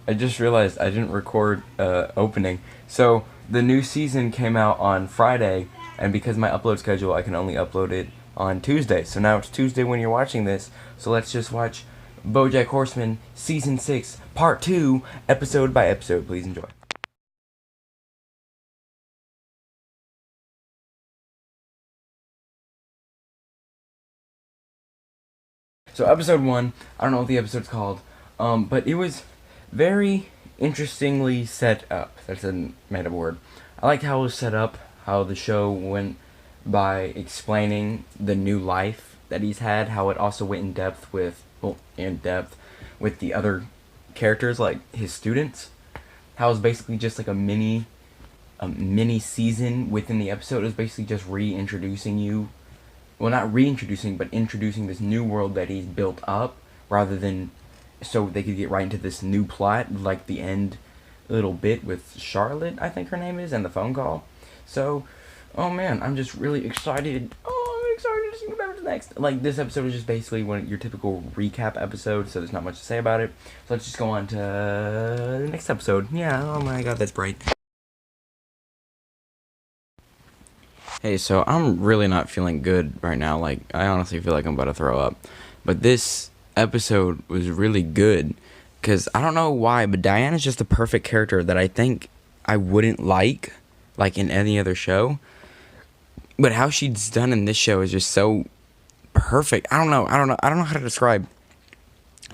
I just realized I didn't record opening. So the new season came out on Friday, and because of my upload schedule, I can only upload it on Tuesday. So now it's Tuesday when you're watching this. So let's just watch Bojack Horseman season 6, part 2, episode by episode. Please enjoy. So episode 1, I don't know what the episode's called, but it was very interestingly set up. That's a made up word. I liked how it was set up, how the show went by explaining the new life that he's had, how it also went in depth with the other characters, like his students. How it's basically just like a mini season within the episode. It was basically just reintroducing you, well, not reintroducing, but introducing this new world that he's built up, rather than so they could get right into this new plot, like the end little bit with Charlotte, I think her name is, and the phone call. So, oh man, I'm just really excited. Oh, I'm excited to see what happens next. Like, this episode is just basically your typical recap episode, so there's not much to say about it. So let's just go on to the next episode. Yeah, oh my god, that's bright. Hey, so I'm really not feeling good right now. Like, I honestly feel like I'm about to throw up. But this episode was really good because I don't know why, but Diana's just the perfect character that I think I wouldn't like in any other show. But how she's done in this show is just so perfect. I don't know how to describe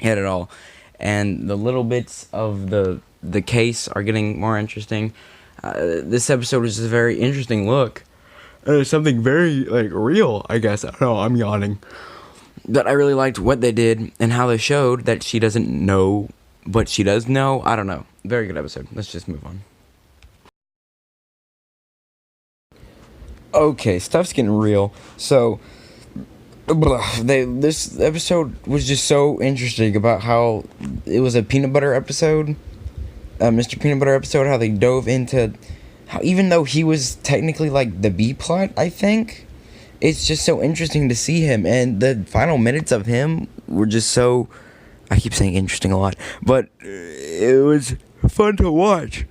it at all. And the little bits of the case are getting more interesting. This episode is just a very interesting look. Something very, like, real, I guess. I don't know, I'm yawning. But I really liked what they did and how they showed that she doesn't know, but she does know. I don't know. Very good episode. Let's just move on. Okay, stuff's getting real. So, this episode was just so interesting about how it was a peanut butter episode, Mr. Peanut Butter episode, how they dove into how, even though he was technically like the B plot, I think, it's just so interesting to see him, and the final minutes of him were just so, I keep saying interesting a lot, but it was fun to watch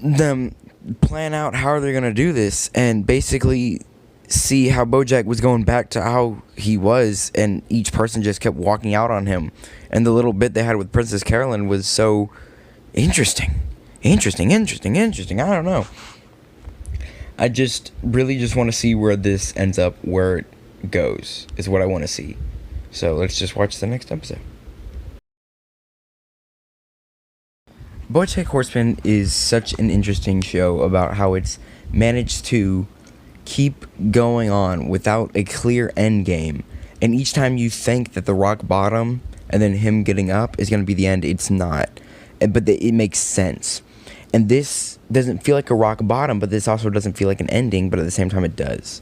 them plan out how they're gonna do this, and basically see how Bojack was going back to how he was, and each person just kept walking out on him, and the little bit they had with Princess Carolyn was so interesting. Interesting. I don't know. I just really just want to see where this ends up, where it goes, is what I want to see. So let's just watch the next episode. Bojack Horseman is such an interesting show about how it's managed to keep going on without a clear end game. And each time you think that the rock bottom and then him getting up is going to be the end, it's not. But it makes sense. And this doesn't feel like a rock bottom, but this also doesn't feel like an ending, but at the same time it does.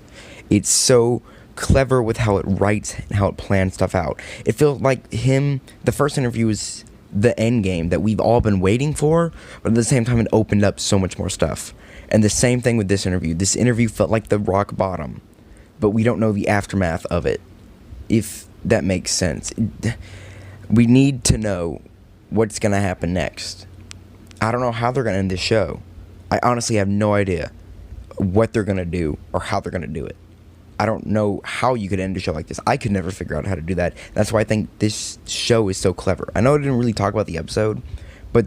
It's so clever with how it writes and how it plans stuff out. It feels like the first interview is the end game that we've all been waiting for, but at the same time it opened up so much more stuff. And the same thing with this interview. This interview felt like the rock bottom, but we don't know the aftermath of it, if that makes sense. We need to know what's going to happen next. I don't know how they're going to end this show. I honestly have no idea what they're going to do or how they're going to do it. I don't know how you could end a show like this. I could never figure out how to do that. That's why I think this show is so clever. I know I didn't really talk about the episode, but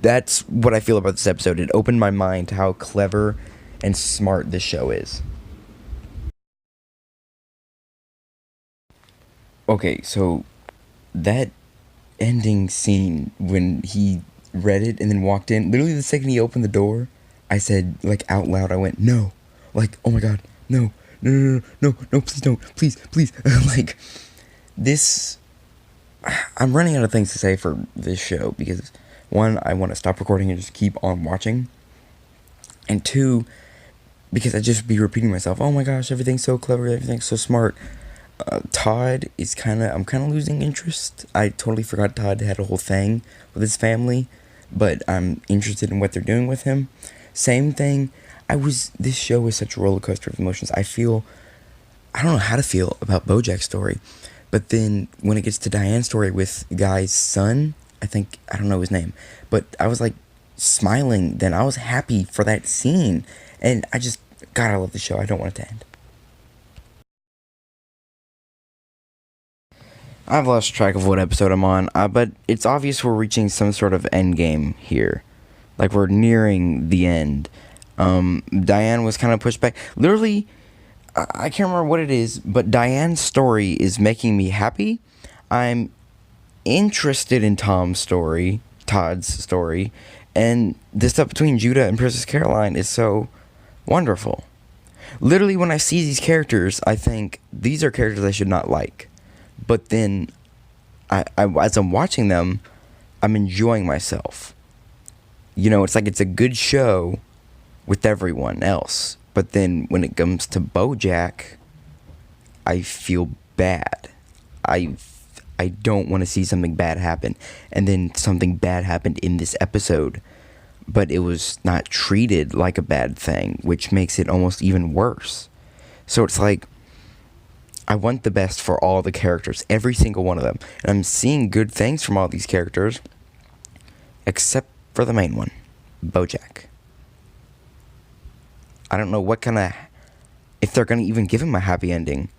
that's what I feel about this episode. It opened my mind to how clever and smart this show is. Okay, so that ending scene when he read it and then walked in, literally the second he opened the door, I said, like, out loud, I went, no. Like, oh my god, no, please don't, please. Like, this, I'm running out of things to say for this show, because one, I want to stop recording and just keep on watching, and two, because I just be repeating myself, oh my gosh, everything's so clever, everything's so smart. Todd is I'm kind of losing interest. I totally forgot Todd had a whole thing with his family, but I'm interested in what they're doing with him. Same thing. This show is such a roller coaster of emotions. I don't know how to feel about Bojack's story, but then when it gets to Diane's story with Guy's son, I don't know his name, but I was like smiling then. I was happy for that scene. And God, I love the show. I don't want it to end. I've lost track of what episode I'm on, but it's obvious we're reaching some sort of end game here. Like, we're nearing the end. Diane was kind of pushed back. Literally, I can't remember what it is, but Diane's story is making me happy. I'm interested in Todd's story, and this stuff between Judah and Princess Caroline is so wonderful. Literally, when I see these characters, I think these are characters I should not like. But then, as I'm watching them, I'm enjoying myself. You know, it's like it's a good show with everyone else. But then when it comes to Bojack, I feel bad. I don't want to see something bad happen. And then something bad happened in this episode. But it was not treated like a bad thing, which makes it almost even worse. So it's like, I want the best for all the characters, every single one of them. And I'm seeing good things from all these characters, except for the main one, Bojack. I don't know what kind of, if they're going to even give him a happy ending.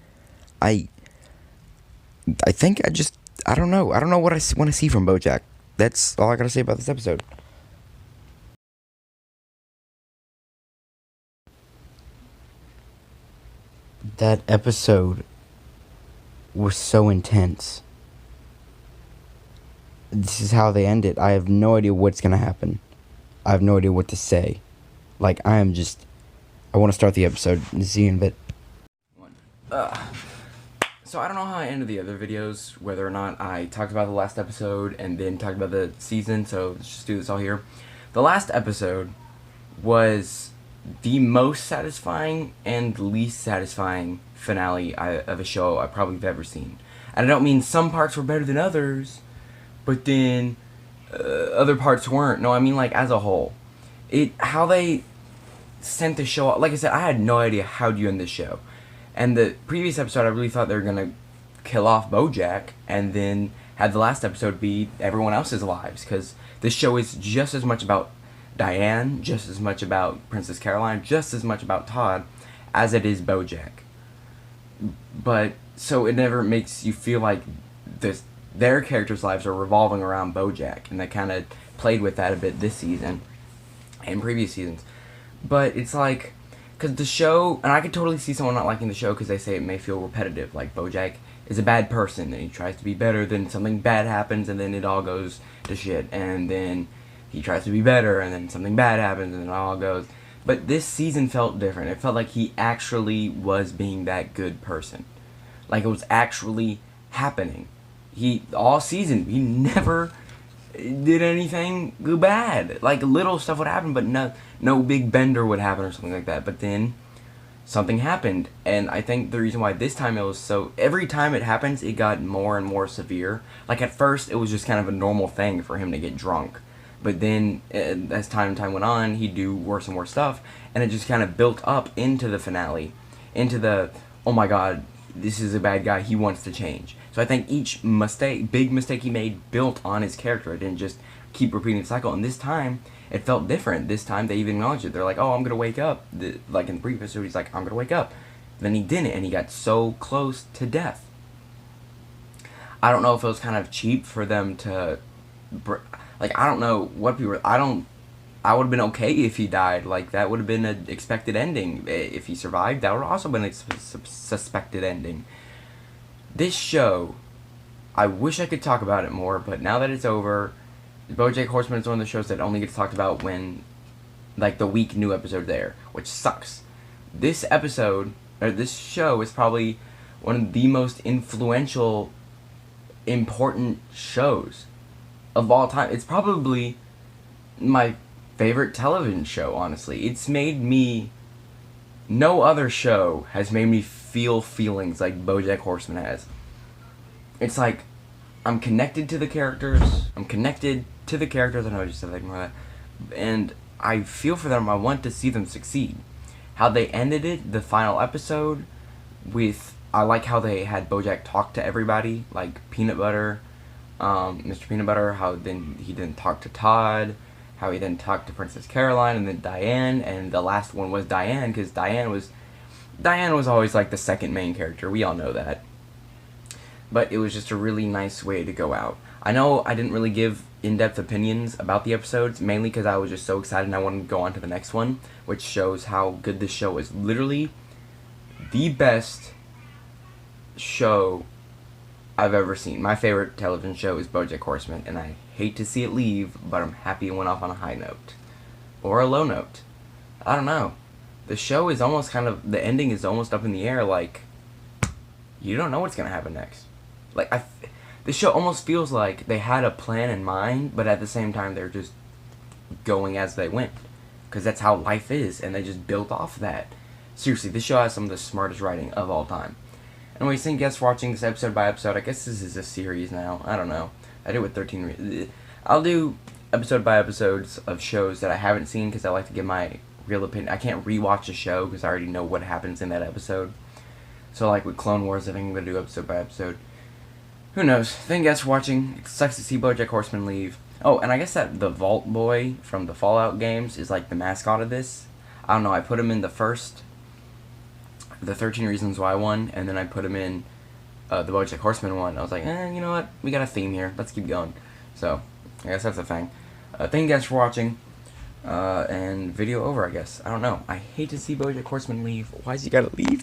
I think I don't know. I don't know what I want to see from Bojack. That's all I got to say about this episode. That episode was so intense. This is how they end it. I have no idea what's going to happen. I have no idea what to say. Like, I want to start the episode and see in a bit. So I don't know how I ended the other videos, whether or not I talked about the last episode and then talked about the season, so let's just do this all here. The last episode was the most satisfying and least satisfying finale of a show I probably have ever seen. And I don't mean some parts were better than others, but then other parts weren't. No, I mean like as a whole. How they sent the show, like I said, I had no idea how do you end this show. And the previous episode, I really thought they were going to kill off Bojack and then had the last episode be everyone else's lives. Because this show is just as much about Diane, just as much about Princess Caroline, just as much about Todd as it is Bojack. But, so it never makes you feel like their characters' lives are revolving around Bojack. And they kind of played with that a bit this season and previous seasons. But it's like, because the show, and I could totally see someone not liking the show because they say it may feel repetitive. Like, Bojack is a bad person and he tries to be better, then something bad happens and then it all goes to shit. And then he tries to be better and then something bad happens and it all goes. But this season felt different. It felt like he actually was being that good person. Like, it was actually happening. All season, he never did anything bad. Like, little stuff would happen, but no big bender would happen or something like that. But then something happened, and I think the reason why this time it was so, every time it happens, it got more and more severe. Like, at first, it was just kind of a normal thing for him to get drunk. But then, as time went on, he'd do worse and worse stuff, and it just kind of built up into the finale, into the, oh my god, this is a bad guy, he wants to change. So I think each big mistake he made built on his character. It didn't just keep repeating the cycle. And this time, it felt different. This time, they even acknowledged it. They're like, oh, I'm going to wake up. Like in the previous episode, he's like, I'm going to wake up. Then he didn't, and he got so close to death. I don't know if it was kind of cheap for them to... Like, I don't know what people... I would have been okay if he died. Like, that would have been an expected ending. If he survived, that would have also been a suspected ending. This show, I wish I could talk about it more, but now that it's over, Bojack Horseman is one of the shows that only gets talked about when, like, the week new episode there, which sucks. This show is probably one of the most influential, important shows of all time. It's probably my favorite television show, honestly. It's made me... No other show has made me feel feelings like Bojack Horseman has. It's like, I'm connected to the characters. I know I just said like more of that. And I feel for them. I want to see them succeed. How they ended it, the final episode, with... I like how they had Bojack talk to everybody, like Peanut Butter, Mr. Peanut Butter, how then he didn't talk to Todd, how he didn't talk to Princess Caroline, and then Diane, and the last one was Diane, because Diane was always like the second main character. We all know that. But it was just a really nice way to go out. I know I didn't really give in-depth opinions about the episodes, mainly because I was just so excited and I wanted to go on to the next one, which shows how good this show is. Literally the best show I've ever seen. My favorite television show is Bojack Horseman, and I hate to see it leave, but I'm happy it went off on a high note. Or a low note. I don't know. The show is almost the ending is almost up in the air, like, you don't know what's going to happen next. Like, the show almost feels like they had a plan in mind, but at the same time they're just going as they went. Because that's how life is, and they just built off that. Seriously, this show has some of the smartest writing of all time. Anyways, thank you guys for watching this episode by episode. I guess this is a series now. I don't know. I do it with 13 I'll do episode by episodes of shows that I haven't seen because I like to give my real opinion. I can't rewatch a show because I already know what happens in that episode. So like with Clone Wars, I think I'm going to do episode by episode. Who knows? Thank you guys for watching. It sucks to see Bojack Horseman leave. Oh, and I guess that the Vault Boy from the Fallout games is like the mascot of this. I don't know, I put him in the 13 Reasons Why one, and then I put him in the Bojack Horseman one. I was like, you know what? We got a theme here. Let's keep going. So, I guess that's the thing. Thank you guys for watching. And video over, I guess. I don't know. I hate to see Bojack Horseman leave. Why's he gotta leave?